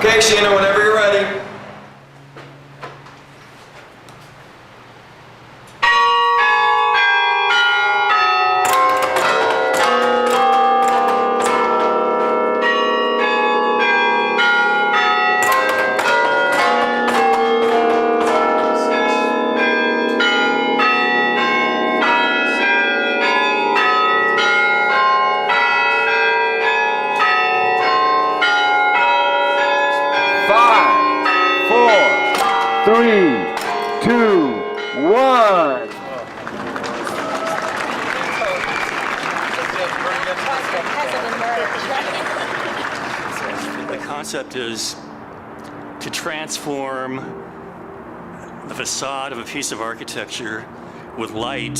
Okay, Sheena, whenever you're ready. Is to transform the facade of a piece of architecture with light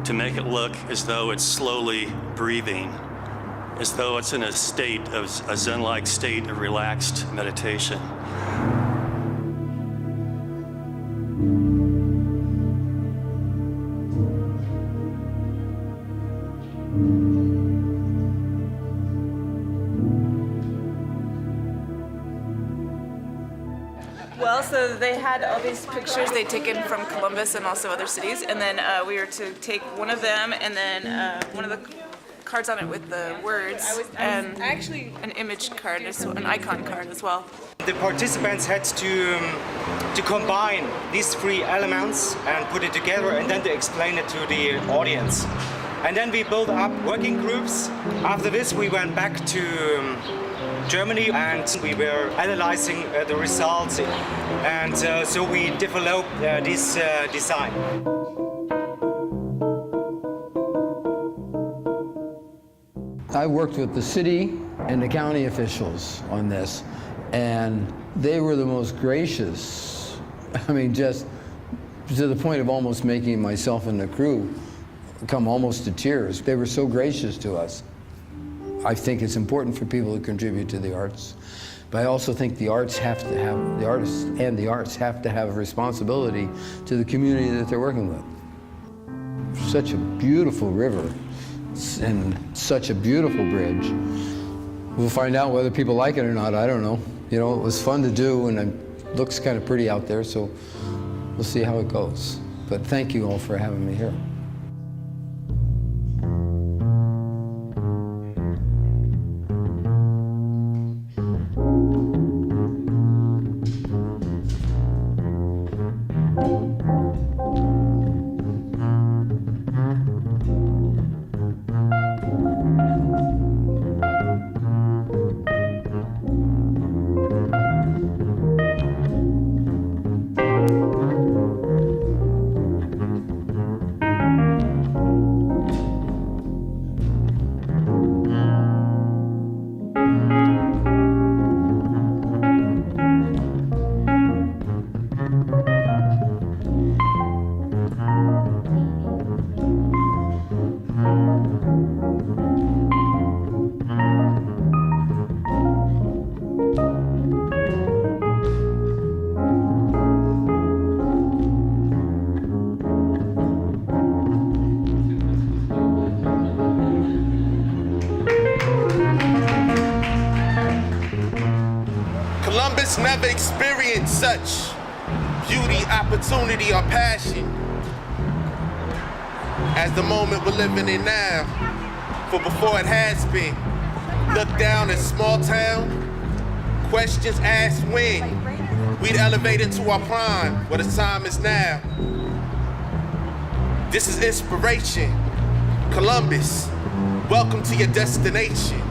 to make it look as though it's slowly breathing, as though it's in a state of a Zen-like state of relaxed meditation. Well, so they had all these pictures they'd taken from Columbus and also other cities, and then we were to take one of them and then one of the cards on it with the words and actually an image card, an icon card as well. The participants had to combine these three elements and put it together and then to explain it to the audience. And then we built up working groups. After this we went back to Germany and we were analyzing the results, and so we developed this design. I worked with the city and the county officials on this, and they were the most gracious. I mean, just to the point of almost making myself and the crew come almost to tears. They were so gracious to us. I think it's important for people to contribute to the arts, but I also think the artists have to have a responsibility to the community that they're working with. Such a beautiful river and such a beautiful bridge. We'll find out whether people like it or not, I don't know. You know, it was fun to do and it looks kind of pretty out there, so we'll see how it goes. But thank you all for having me here. Never experienced such beauty, opportunity, or passion as the moment we're living in now. For before it has been, look down at small town, questions asked when we'd elevate into our prime, where the time is now. This is inspiration. Columbus, welcome to your destination.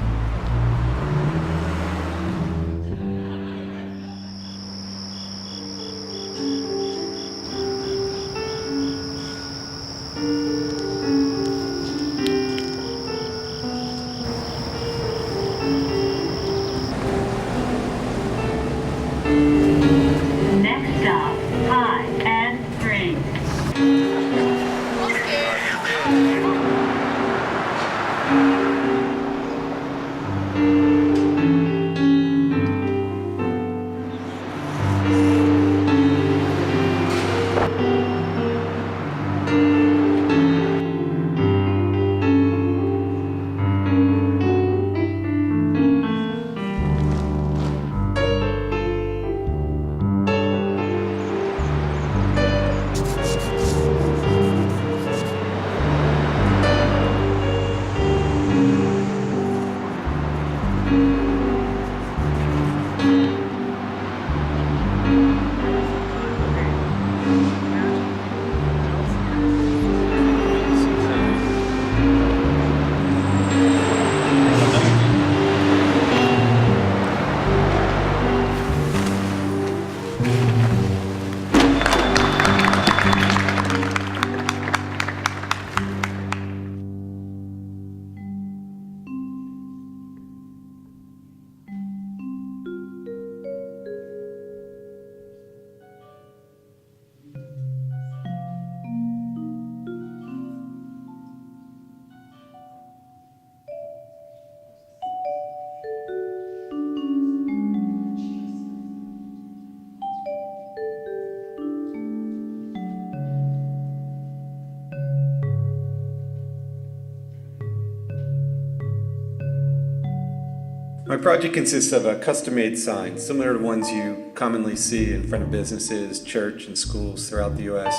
My project consists of a custom-made sign, similar to ones you commonly see in front of businesses, church, and schools throughout the U.S.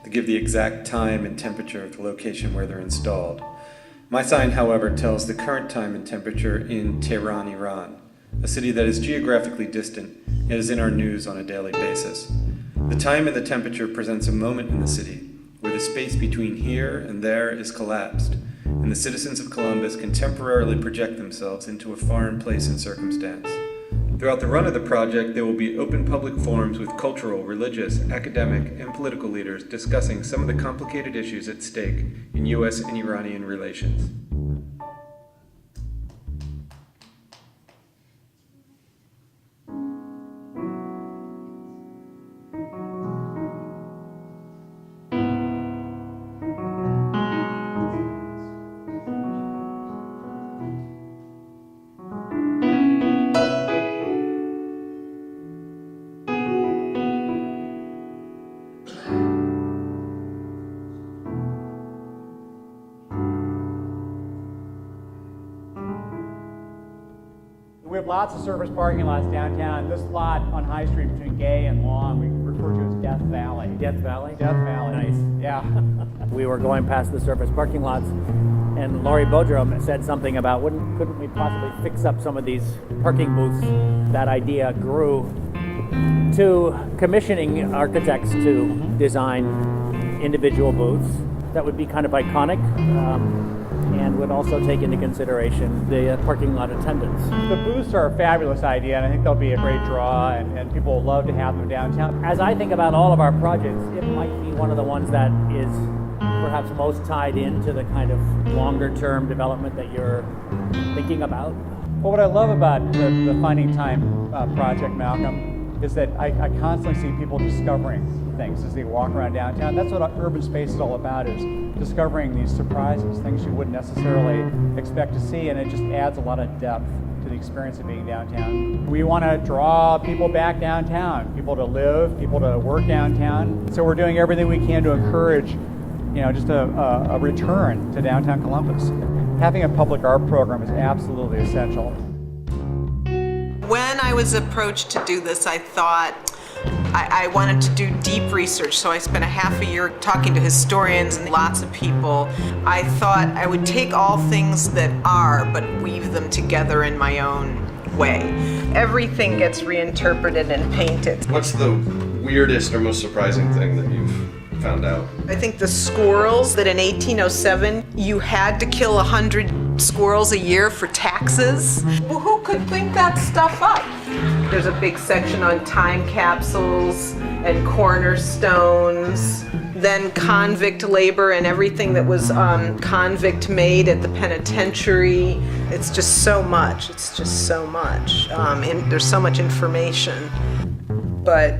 to give the exact time and temperature of the location where they're installed. My sign, however, tells the current time and temperature in Tehran, Iran, a city that is geographically distant and is in our news on a daily basis. The time and the temperature presents a moment in the city where the space between here and there is collapsed, and the citizens of Columbus can temporarily project themselves into a foreign place and circumstance. Throughout the run of the project, there will be open public forums with cultural, religious, academic, and political leaders discussing some of the complicated issues at stake in U.S. and Iranian relations. We have lots of surface parking lots downtown. This lot on High Street between Gay and Long, we refer to as Death Valley. Death Valley? Death Valley. Nice. Yeah. We were going past the surface parking lots, and Laurie Bodrum said something about couldn't we possibly fix up some of these parking booths? That idea grew to commissioning architects to design individual booths that would be kind of iconic. And would also take into consideration the parking lot attendants. The booths are a fabulous idea, and I think they'll be a great draw, and people will love to have them downtown. As I think about all of our projects, it might be one of the ones that is perhaps most tied into the kind of longer-term development that you're thinking about. Well, what I love about the Finding Time project, Malcolm, is that I constantly see people discovering things as they walk around downtown. That's what urban space is all about, is discovering these surprises, things you wouldn't necessarily expect to see, and it just adds a lot of depth to the experience of being downtown. We want to draw people back downtown, people to live, people to work downtown. So we're doing everything we can to encourage, just a return to downtown Columbus. Having a public art program is absolutely essential. When I was approached to do this, I thought I wanted to do deep research, so I spent a half a year talking to historians and lots of people. I thought I would take all things that are, but weave them together in my own way. Everything gets reinterpreted and painted. What's the weirdest or most surprising thing that you've found out? I think the squirrels, that in 1807 you had to kill 100 squirrels a year for taxes. Well, who could think that stuff up? There's a big section on time capsules and cornerstones, then convict labor and everything that was convict made at the penitentiary. It's just so much. It's just so much. And there's so much information, but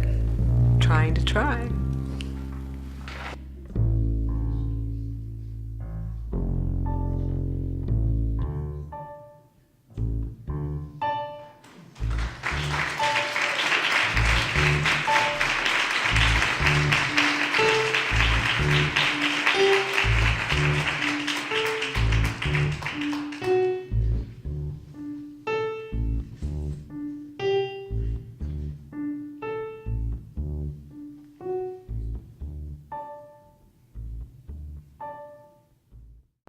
trying to try.